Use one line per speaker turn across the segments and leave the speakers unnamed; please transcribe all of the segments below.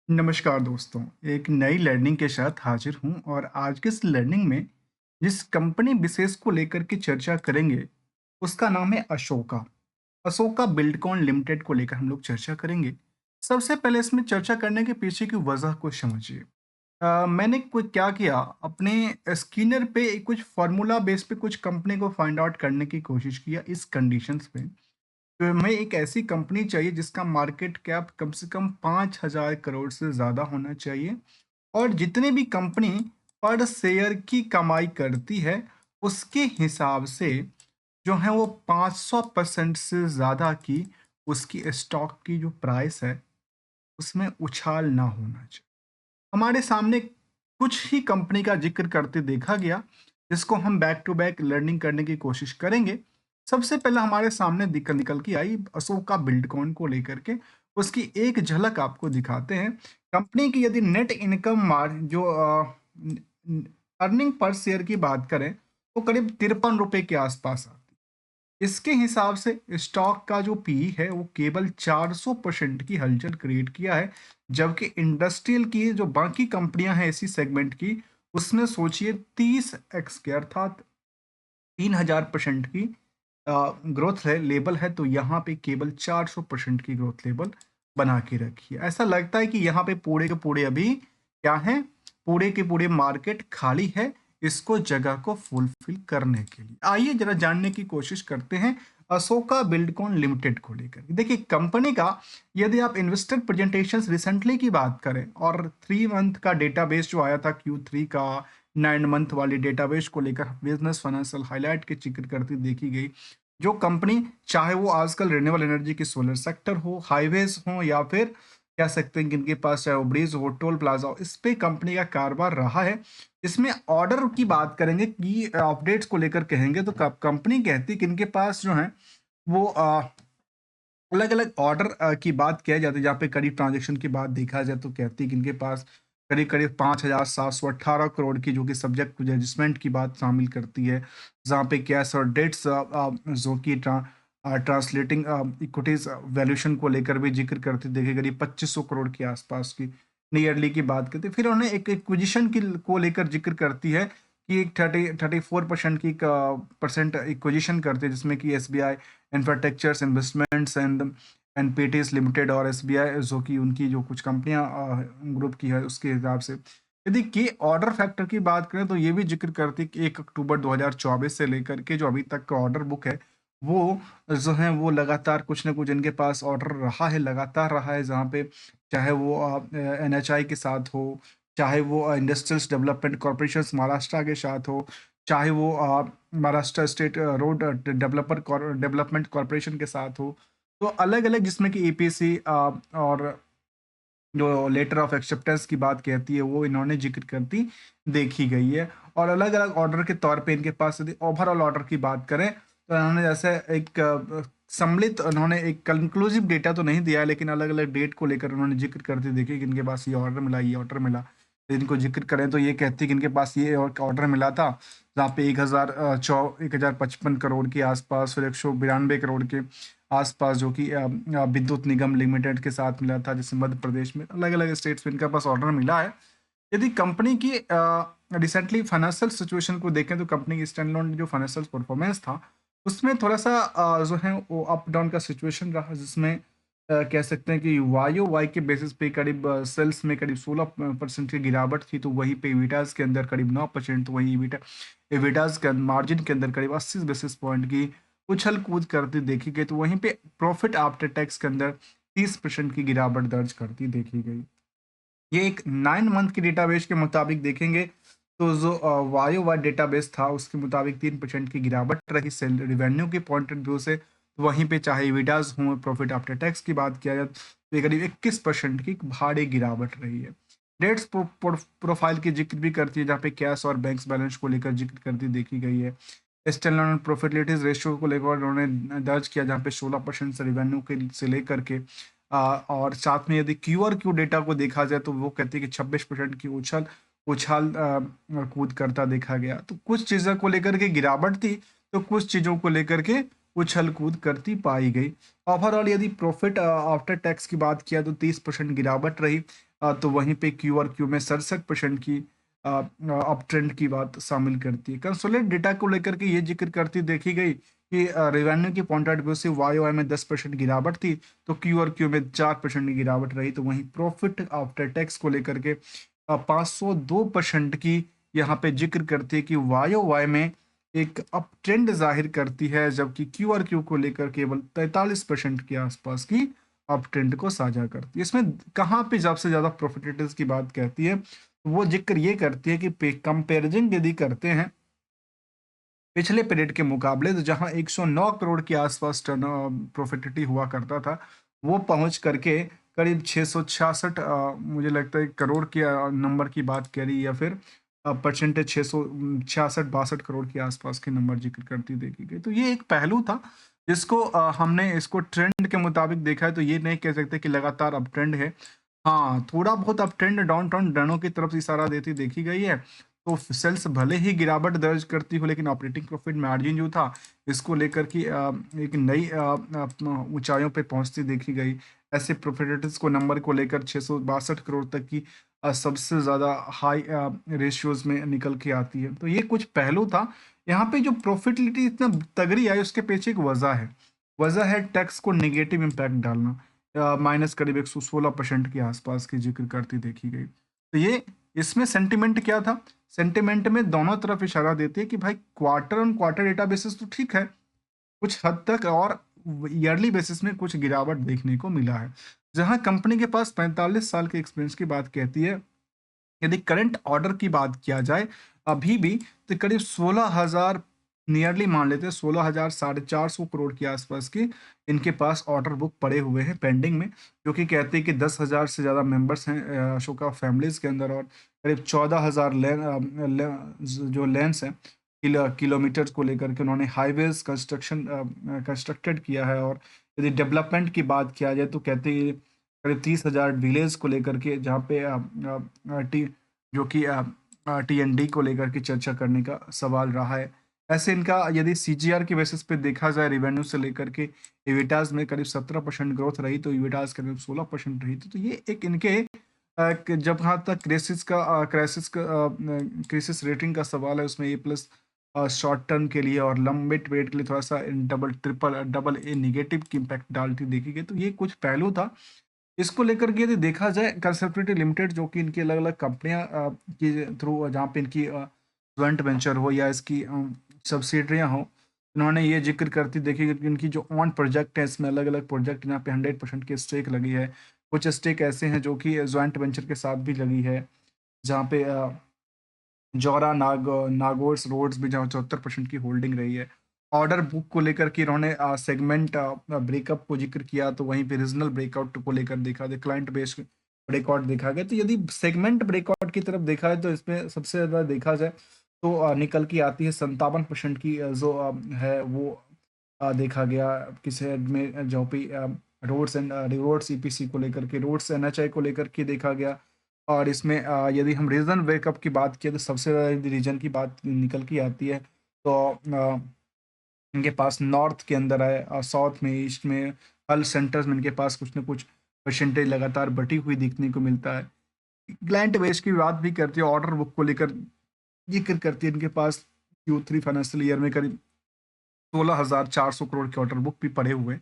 नमस्कार दोस्तों, एक नई लर्निंग के साथ हाजिर हूँ और आज के इस लर्निंग में जिस कंपनी विशेष को लेकर के चर्चा करेंगे, उसका नाम है अशोका। अशोका बिल्डकॉन लिमिटेड को लेकर हम लोग चर्चा करेंगे। सबसे पहले इसमें चर्चा करने के पीछे की वजह को समझिए। मैंने कोई क्या किया, अपने स्किनर पे कुछ फार्मूला बेस पे कुछ कंपनी को फाइंड आउट करने की कोशिश किया इस कंडीशंस पे। तो हमें एक ऐसी कंपनी चाहिए जिसका मार्केट कैप कम से कम 5,000 करोड़ से ज़्यादा होना चाहिए और जितनी भी कंपनी पर शेयर की कमाई करती है, उसके हिसाब से जो है वो 500% से ज़्यादा की उसकी स्टॉक की जो प्राइस है, उसमें उछाल ना होना चाहिए। हमारे सामने कुछ ही कंपनी का ज़िक्र करते देखा गया, जिसको हम बैक टू बैक लर्निंग करने की कोशिश करेंगे। सबसे पहले हमारे सामने निकल के आई अशोका बिल्डकॉन को लेकर के, उसकी एक झलक आपको दिखाते हैं। कंपनी की यदि नेट इनकम जो अर्निंग पर शेयर की बात करें, तो करीब ₹53 के आसपास आती है। इसके हिसाब से स्टॉक का जो पी है वो केवल 400% की हलचल क्रिएट किया है, जबकि इंडस्ट्रियल की जो बाकी कंपनियां हैं इसी सेगमेंट की, उसमें सोचिए 30x के अर्थात 3000% की ग्रोथ है लेवल है, तो यहाँ पे केवल 400% की ग्रोथ लेवल बना के रखी है। ऐसा लगता है कि यहाँ पे पूरे के पूरे अभी क्या है, पूरे के पूरे मार्केट खाली है इसको जगह को फुलफिल करने के लिए। आइए जरा जानने की कोशिश करते हैं अशोका बिल्डकॉन लिमिटेड को लेकर। देखिए कंपनी का यदि आप इन्वेस्टर प्रेजेंटेशन रिसेंटली की बात करें और 3 मंथ का डेटाबेस जो आया था Q3 का, 9 मंथ वाली डेटाबेस को लेकर बिजनेस फाइनेंशियल हाईलाइट के जिक्र करती देखी गई। जो कंपनी चाहे वो आजकल रिन्यूएबल एनर्जी की सोलर सेक्टर हो, हाईवेज हो या फिर कह सकते हैं कि इनके पास चाहे वो ब्रिज हो, टोल प्लाजा हो, इस पे कंपनी का कारोबार रहा है। इसमें ऑर्डर की बात करेंगे कि अपडेट्स को लेकर कहेंगे तो कंपनी कहती है कि इनके पास जो है वो अलग अलग ऑर्डर की बात किया जाती है, जहाँ पे करीब ट्रांजेक्शन की बात देखा जाए तो कहती है कि इनके पास करीब करीब 5,718 करोड़ की जो कि सब्जेक्ट टू जजमेंट की बात शामिल करती है, जहाँ पे कैश और डेट्स जो कि ट्रांसलेटिंग इक्विटीज वैल्यूएशन को लेकर भी जिक्र करती देखिए करीब 2500 करोड़ के आसपास की नियरली की बात करती है। फिर उन्हें एक एक्विजिशन की को लेकर जिक्र करती है कि एक 34% की परसेंट एक्विजिशन करती है, जिसमें कि SBI infrastructures investments and NPTs limited और एसबीआई जो कि उनकी जो कुछ कंपनियां ग्रुप की है उसके हिसाब से। यदि के ऑर्डर फैक्टर की बात करें तो ये भी जिक्र करती है कि 1 अक्टूबर 2024 से लेकर के जो अभी तक का ऑर्डर बुक है, वो जो है वो लगातार कुछ ना कुछ इनके पास ऑर्डर रहा है, लगातार रहा है, जहाँ पे चाहे वो NHI के साथ हो, चाहे वो इंडस्ट्रियल डेवलपमेंट कॉरपोरेशन महाराष्ट्र के साथ हो, चाहे वो Maharashtra state road development corporation के साथ हो। तो अलग-अलग जिसमें कि EPC और जो लेटर ऑफ एक्सेप्टेंस की बात कहती है वो इन्होंने ज़िक्र करती देखी गई है। और अलग-अलग ऑर्डर के तौर पे इनके पास यदि ओवरऑल ऑर्डर की बात करें तो इन्होंने जैसे एक सम्मिलित उन्होंने एक कंक्लूसिव डेटा तो नहीं दिया है, लेकिन अलग-अलग डेट को लेकर उन्होंने ज़िक्र करते देखिए कि इनके पास ये ऑर्डर मिला, ये ऑर्डर मिला। इनको ज़िक्र करें तो ये कहती है कि इनके पास ये ऑर्डर मिला था, जहाँ पे 1055 करोड़ के आसपास, फिर 192 करोड़ के आसपास जो कि विद्युत निगम लिमिटेड के साथ मिला था, जैसे मध्य प्रदेश में अलग-अलग स्टेट्स में इनके पास ऑर्डर मिला है। यदि कंपनी की रिसेंटली फाइनेंशियल सिचुएशन को देखें तो कंपनी की स्टैंडअलोन जो फाइनेंशियल परफॉर्मेंस था, उसमें थोड़ा-सा जो है वो अप डाउन का सिचुएशन रहा, जिसमें कह सकते हैं कि YoY के बेसिस पे करीब सेल्स में करीब 16% की गिरावट थी, तो वहीं पे एबिटाज़ के अंदर करीब 9%, तो वहीं एबिटाज़ के मार्जिन के अंदर करीब 80 बेसिस पॉइंट की उछल-कूद करती देखी गई, तो वहीं पे प्रॉफिट आफ्टर टैक्स के अंदर 30% की गिरावट दर्ज करती देखी गई। ये एक 9 मंथ की डेटाबेस के मुताबिक देखेंगे तो जो YoY डेटाबेस था उसके मुताबिक 3% की गिरावट रही सेल रिवेन्यू के पॉइंट ऑफ व्यू से। तो वहीं पे चाहे एबिटाज हो, प्रॉफिट आफ्टर टैक्स की बात किया जाए तो ये करीब 21% की भारी गिरावट रही है। डेट्स प्रोफाइल की जिक्र भी करती है, जहाँ पे कैश और बैंक्स बैलेंस को लेकर जिक्र करती देखी गई है। स्टैंडर्ड प्रॉफिटेबिलिटीज रेशियो को लेकर उन्होंने दर्ज किया, जहाँ पे 16% से रिवेन्यू के से लेकर के और साथ में यदि क्यू और क्यू डेटा को देखा जाए तो वो कहती है कि 26% की उछाल उछाल कूद करता देखा गया। तो कुछ चीज़ों को लेकर के गिरावट थी, तो कुछ चीज़ों को लेकर के उछल कूद करती पाई गई। ओवरऑल यदि प्रॉफिट आफ्टर टैक्स की बात किया तो 30% गिरावट रही। तो वहीं पे क्यू और क्यू में 67% की अप ट्रेंड की बात शामिल करती है। कंसोलिडेटेड डेटा को लेकर के ये जिक्र करती देखी गई कि रेवेन्यू की पॉइंट ऑफ व्यू से वाई में 10% गिरावट थी, तो क्यू और क्यू में 4% की गिरावट रही। तो वहीं प्रॉफिट आफ्टर टैक्स को लेकर के 502% की यहाँ पे जिक्र करती है कि वाई में एक अप ट्रेंड जाहिर करती है, जबकि क्यू और क्यू को लेकर केवल 43% के आसपास की अप ट्रेंड को साझा करती है। इसमें कहाँ पे सबसे ज्यादा प्रॉफिटेबल्स की बात कहती है, वो जिक्र ये करती है कि कंपेरिजन यदि करते हैं पिछले पीरियड के मुकाबले, तो जहां 109 करोड़ के आसपास टर्न प्रॉफिटिबिलिटी हुआ करता था, वो पहुंच करके करीब 666 मुझे लगता है करोड़ के नंबर की बात करी, या फिर परसेंटेज 666-62 करोड़ के आसपास के नंबर जिक्र करती देखी गई। तो ये एक पहलू था जिसको हमने इसको ट्रेंड के मुताबिक देखा है, तो ये नहीं कह सकते कि लगातार अप ट्रेंड है। हाँ, थोड़ा बहुत अप ट्रेंड डाउन ट्रेंड दोनों की तरफ इशारा देती देखी गई है। तो सेल्स भले ही गिरावट दर्ज करती हो, लेकिन ऑपरेटिंग प्रॉफिट मार्जिन जो था इसको लेकर कि एक नई ऊंचाइयों पे पहुंचती देखी गई। ऐसे प्रॉफिटेबल्स को नंबर को लेकर 662 करोड़ तक की सबसे ज़्यादा हाई रेशियोज में निकल के आती है। तो ये कुछ पहलू था। यहाँ पे जो प्रॉफिटेबिलिटी इतना तगड़ी आई उसके पीछे एक वजह है। वजह है टैक्स को नेगेटिव इम्पैक्ट डालना, माइनस करीब 116% के आसपास की जिक्र करती देखी गई। तो ये इसमें सेंटिमेंट क्या था? सेंटिमेंट में दोनों तरफ इशारा देती है कि भाई quarter on quarter data basis तो ठीक है, कुछ हद तक, और ईयरली बेसिस में कुछ गिरावट देखने को मिला है। जहां कंपनी के पास 45 साल के एक्सपीरियंस की बात कहती है, यदि करंट ऑर्डर की बात किया जाए अभी भी, तो करीब 16,000, नियरली मान लेते हैं 16,000 450 करोड़ के आसपास की इनके पास ऑर्डर बुक पड़े हुए हैं पेंडिंग में, जो कि कहते हैं कि 10,000 से ज़्यादा मेंबर्स हैं अशोका फैमिलीज के अंदर, और करीब 14,000 जो लेंस हैं किलोमीटर को लेकर के उन्होंने हाईवेज कंस्ट्रक्टेड किया है। और यदि डेवलपमेंट की बात किया जाए तो कहते हैं करीब 30,000 विलेज को लेकर के, जहाँ पे टी जो कि टी&डी को लेकर के चर्चा करने का सवाल रहा है। ऐसे इनका यदि सीजीआर के बेसिस पे देखा जाए रेवेन्यू से लेकर के इविटास में करीब 17% ग्रोथ रही, तो इविटास करीब 16% रही थी। तो ये एक इनके जब हाँ तक क्राइसिस रेटिंग का सवाल है, उसमें A+ शॉर्ट टर्म के लिए और लंबे पीरियड के लिए थोड़ा सा डबल ए नेगेटिव की इम्पैक्ट डालती देखी गई। तो ये कुछ पहलू था। इसको लेकर के यदि देखा जाए कंसल्टेंसी लिमिटेड, जो कि इनकी अलग अलग कंपनियां के थ्रू, जहाँ पे इनकी जॉइंट वेंचर हो या इसकी सब्सिडरियां हो, इन्होंने ये जिक्र करती देखी कि इनकी जो ऑन प्रोजेक्ट है, इसमें अलग अलग प्रोजेक्ट यहाँ पे 100% की स्टेक लगी है। कुछ स्टेक ऐसे हैं जो कि जॉइंट वेंचर के साथ भी लगी है, जहाँ पे जौरा नागौर रोड्स भी, जहाँ 74% की होल्डिंग रही है। ऑर्डर बुक को लेकर के इन्होंने सेगमेंट ब्रेकअप को जिक्र किया, तो वहीं पे रीजनल ब्रेकआउट को लेकर देखा गया, क्लाइंट बेस ब्रेकआउट देखा गया। तो यदि सेगमेंट ब्रेकआउट की तरफ देखा है, तो इसमें सबसे ज़्यादा देखा जाए तो निकल के आती है 57% की जो है वो देखा गया किसी हेड में, जो भी रोड्स ईपीसी को लेकर के, रोड्स एनएचआई को लेकर के देखा गया। और इसमें यदि हम रीजन वेकअप की बात किया, तो सबसे ज़्यादा यदि रीजन की बात निकल के आती है, तो इनके पास नॉर्थ के अंदर है, और साउथ में, ईस्ट में, हर सेंटर्स में इनके पास कुछ ना कुछ परसेंटेज लगातार बढ़ी हुई देखने को मिलता है। क्लाइंट बेस की बात भी करती है, ऑर्डर बुक को लेकर जिक्र करती है, इनके पास Q3 फाइनेंशियल ईयर में करीब 16,400 करोड़ के ऑर्डर बुक भी पड़े हुए।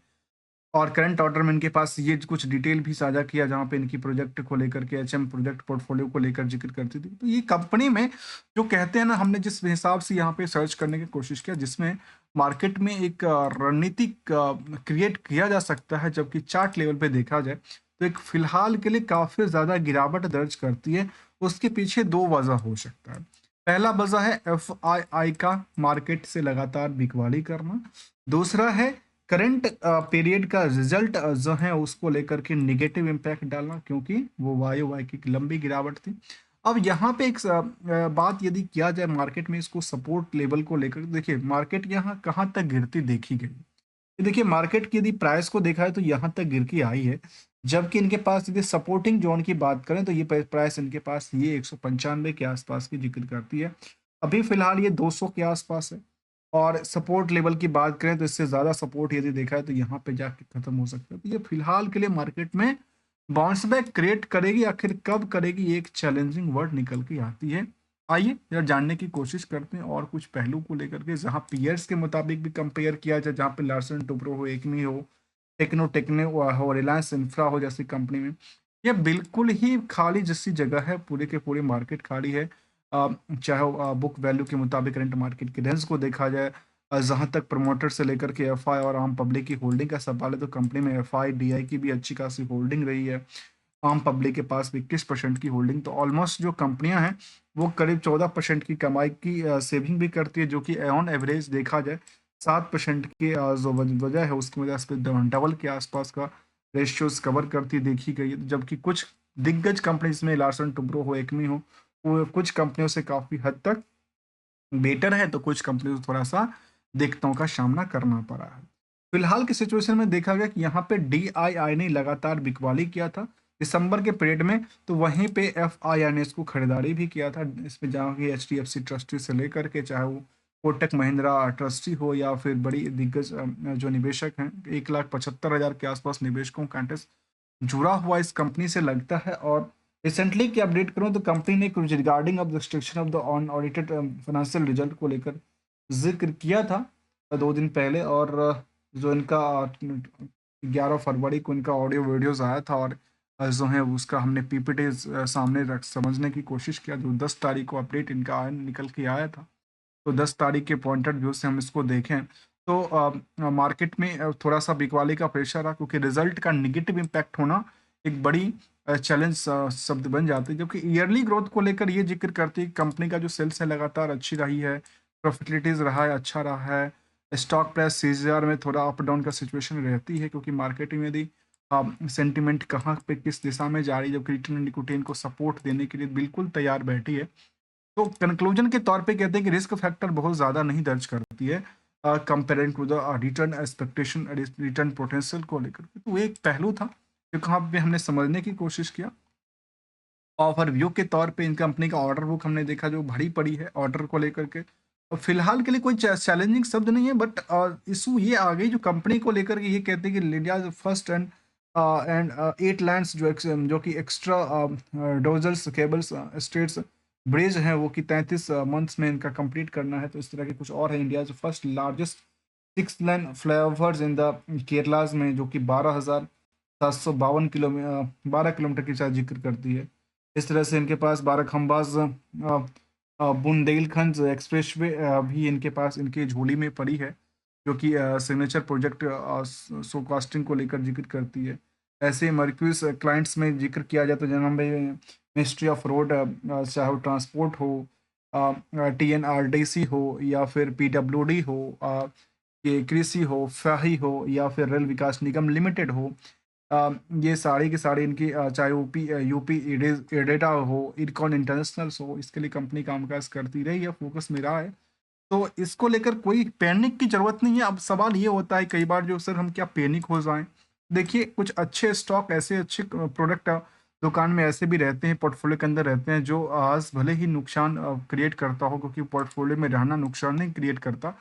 और करंट ऑर्डर में इनके पास ये कुछ डिटेल भी साझा किया, जहाँ पे इनकी प्रोजेक्ट को लेकर के, एचएम प्रोजेक्ट पोर्टफोलियो को लेकर जिक्र करती थी। तो ये कंपनी में जो कहते हैं ना, हमने जिस हिसाब से यहाँ पे सर्च करने की कोशिश किया, जिसमें मार्केट में एक रणनीति क्रिएट किया जा सकता है, जबकि चार्ट लेवल पे देखा जाए तो एक फिलहाल के लिए काफ़ी ज़्यादा गिरावट दर्ज करती है। उसके पीछे दो वजह हो सकता है। पहला वजह है FII का मार्केट से लगातार बिकवाली करना। दूसरा है करंट पीरियड का रिजल्ट जो है उसको लेकर के निगेटिव इम्पैक्ट डालना, क्योंकि वो वाई की लंबी गिरावट थी। अब यहाँ पे एक बात यदि किया जाए मार्केट में, इसको सपोर्ट लेवल को लेकर, देखिए मार्केट यहाँ कहाँ तक गिरती देखी गई। ये देखिए मार्केट की यदि प्राइस को देखा है तो यहाँ तक गिर के आई है, जबकि इनके पास यदि सपोर्टिंग जोन की बात करें तो ये प्राइस इनके पास ये 195 के आसपास की जिक्र करती है। अभी फिलहाल ये 200 के आसपास है। और सपोर्ट लेवल की बात करें तो इससे ज़्यादा सपोर्ट यदि देखा है तो यहाँ पे जाके खत्म हो सकता है। तो ये फिलहाल के लिए मार्केट में बाउंस बैक क्रिएट करेगी, आखिर कब करेगी, ये एक चैलेंजिंग वर्ड निकल के आती है। आइए जरा जानने की कोशिश करते हैं और कुछ पहलू को लेकर के, जहाँ पीयर्स के मुताबिक भी कंपेयर किया जाए, जहाँ पे लार्सन टोब्रो हो, एकमी हो, टेक्नो हो, रिलायंस इंफ्रा हो जैसी कंपनी में, ये बिल्कुल ही खाली जैसी जगह है, पूरे के पूरे मार्केट खाली है। चाहे बुक वैल्यू के मुताबिक करंट मार्केट के रेंज को देखा जाए, जहाँ तक प्रमोटर से लेकर के एफआई और आम पब्लिक की होल्डिंग का सवाल है, तो कंपनी में एफआई डीआई की भी अच्छी खासी होल्डिंग रही है। आम पब्लिक के पास भी 21% की होल्डिंग, तो ऑलमोस्ट जो कंपनियां हैं वो करीब 14% की कमाई की सेविंग भी करती है, जो कि ऑन एवरेज देखा जाए 7% की जो वजह है उसकी वजह से डबल के आसपास का रेशियोज कवर करती देखी गई है। जबकि कुछ दिग्गज कंपनी जिसमें लार्सन टुब्रो हो, एकमी हो, वो कुछ कंपनियों से काफ़ी हद तक बेटर है, तो कुछ कंपनी को थोड़ा सा दिक्कतों का सामना करना पड़ा है। फिलहाल की सिचुएशन में देखा गया कि यहाँ पे डीआईआई ने लगातार बिकवाली किया था दिसंबर के पीरियड में, तो वहीं पे एफआईआई ने इसको खरीदारी भी किया था। इसमें जहाँ की एचडीएफसी ट्रस्टी से लेकर के, चाहे वो कोटक महिंद्रा ट्रस्टी हो या फिर बड़ी दिग्गज जो निवेशक हैं, 1,75,000 के आसपास निवेशकों का इंटरेस्ट जुड़ा हुआ इस कंपनी से लगता है। और रिसेंटली की अपडेट करूं तो कंपनी ने कुछ regarding of the restriction of the on audited financial result को लेकर जिक्र किया था 2 दिन पहले। और जो इनका 11 फरवरी को इनका ऑडियो वीडियोस आया था, और जो है उसका हमने पीपीटी सामने रख समझने की कोशिश किया। जो 10 तारीख को अपडेट इनका निकल के आया था, तो 10 तारीख के पॉइंटेड व्यू से हम इसको देखें तो मार्केट में थोड़ा सा बिकवाली का प्रेशर रहा, क्योंकि रिजल्ट का निगेटिव इम्पैक्ट होना एक बड़ी चैलेंज शब्द बन जाते हैं। जबकि ईयरली ग्रोथ को लेकर ये जिक्र करती है कि कंपनी का जो सेल्स है लगातार अच्छी रही है, प्रॉफिटिलिटीज रहा है, अच्छा रहा है। स्टॉक प्राइस सीजीआर में थोड़ा अप डाउन का सिचुएशन रहती है, क्योंकि मार्केट में यदि सेंटिमेंट कहाँ पे किस दिशा में जा रही है, जबकि रिटर्न इक्विटी को सपोर्ट देने के लिए बिल्कुल तैयार बैठी है। तो कंक्लूजन के तौर पे कहते हैं कि रिस्क फैक्टर बहुत ज़्यादा नहीं दर्ज करती है comparing to the return expectation, return potential को लेकर के। तो एक पहलू था जो कहाँ पे हमने समझने की कोशिश किया। ओवरव्यू के तौर पे इन कंपनी का ऑर्डर बुक हमने देखा जो भरी पड़ी है ऑर्डर को लेकर के। और फिलहाल के लिए कोई चैलेंजिंग शब्द नहीं है, बट इशू ये आ गई जो कंपनी को लेकर के, ये कहते हैं कि इंडिया फर्स्ट एंड 8 लैंड्स जो कि एक्स्ट्रा डोजल्स केबल्स स्टेट्स ब्रिज हैं वो कि 33 मंथ्स में इनका कंप्लीट करना है। तो इस तरह के कुछ और है। India first largest 6 lane flyovers in the Kerala's में, जो कि 12,752 किलोमीटर की शायद जिक्र करती है। इस तरह से इनके पास 12 खंबाज बुंदेलखंड एक्सप्रेसवे भी इनके पास इनके झोली में पड़ी है, जो कि सिग्नेचर प्रोजेक्ट सोकास्टिंग को लेकर जिक्र करती है। ऐसे मर्क्यूस क्लाइंट्स में जिक्र किया जाए तो जहाँ पे मिनिस्ट्री ऑफ रोड, चाहे वो ट्रांसपोर्ट हो, टीएनआरडीसी हो या फिर पीडब्ल्यूडी हो, ये कृषि हो, फ्याही हो या फिर रेल विकास निगम लिमिटेड हो, ये सारी की सारी इनकी चाहे यूपी यूपी एडेटा हो, इरकॉन इंटरनेशनल्स हो, इसके लिए कंपनी कामकाज करती रही है, फोकस में रहा है। तो इसको लेकर कोई पैनिक की जरूरत नहीं है। अब सवाल ये होता है कई बार जो सर हम क्या पैनिक हो जाएं। देखिए कुछ अच्छे स्टॉक, ऐसे अच्छे प्रोडक्ट दुकान में ऐसे भी रहते हैं, पोर्टफोलियो के अंदर रहते हैं, जो आज भले ही नुकसान क्रिएट करता हो, क्योंकि पोर्टफोलियो में रहना नुकसान नहीं क्रिएट करता।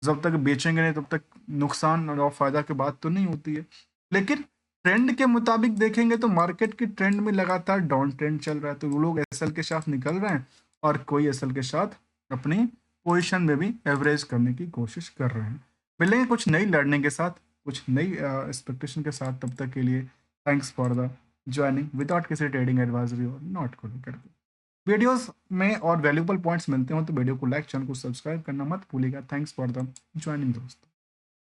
जब तक बेचेंगे नहीं तब तक नुकसान और फायदा की बात तो नहीं होती है। लेकिन ट्रेंड के मुताबिक देखेंगे तो मार्केट की ट्रेंड में लगातार डाउन ट्रेंड चल रहा है, तो वो लोग एसएल के साथ निकल रहे हैं और कोई एसएल के साथ अपनी पोजीशन में भी एवरेज करने की कोशिश कर रहे हैं। मिलेंगे कुछ नई लर्निंग के साथ, कुछ नई एक्सपेक्टेशन के साथ। तब तक के लिए thanks for the joining without किसी ट्रेडिंग एडवाइजरी और नॉट को लेकर के वीडियोस में और वैल्यूबल पॉइंट्स मिलते हो तो वीडियो को लाइक, चैनल को सब्सक्राइब करना मत भूलिएगा। थैंक्स फॉर द ज्वाइनिंग दोस्तों।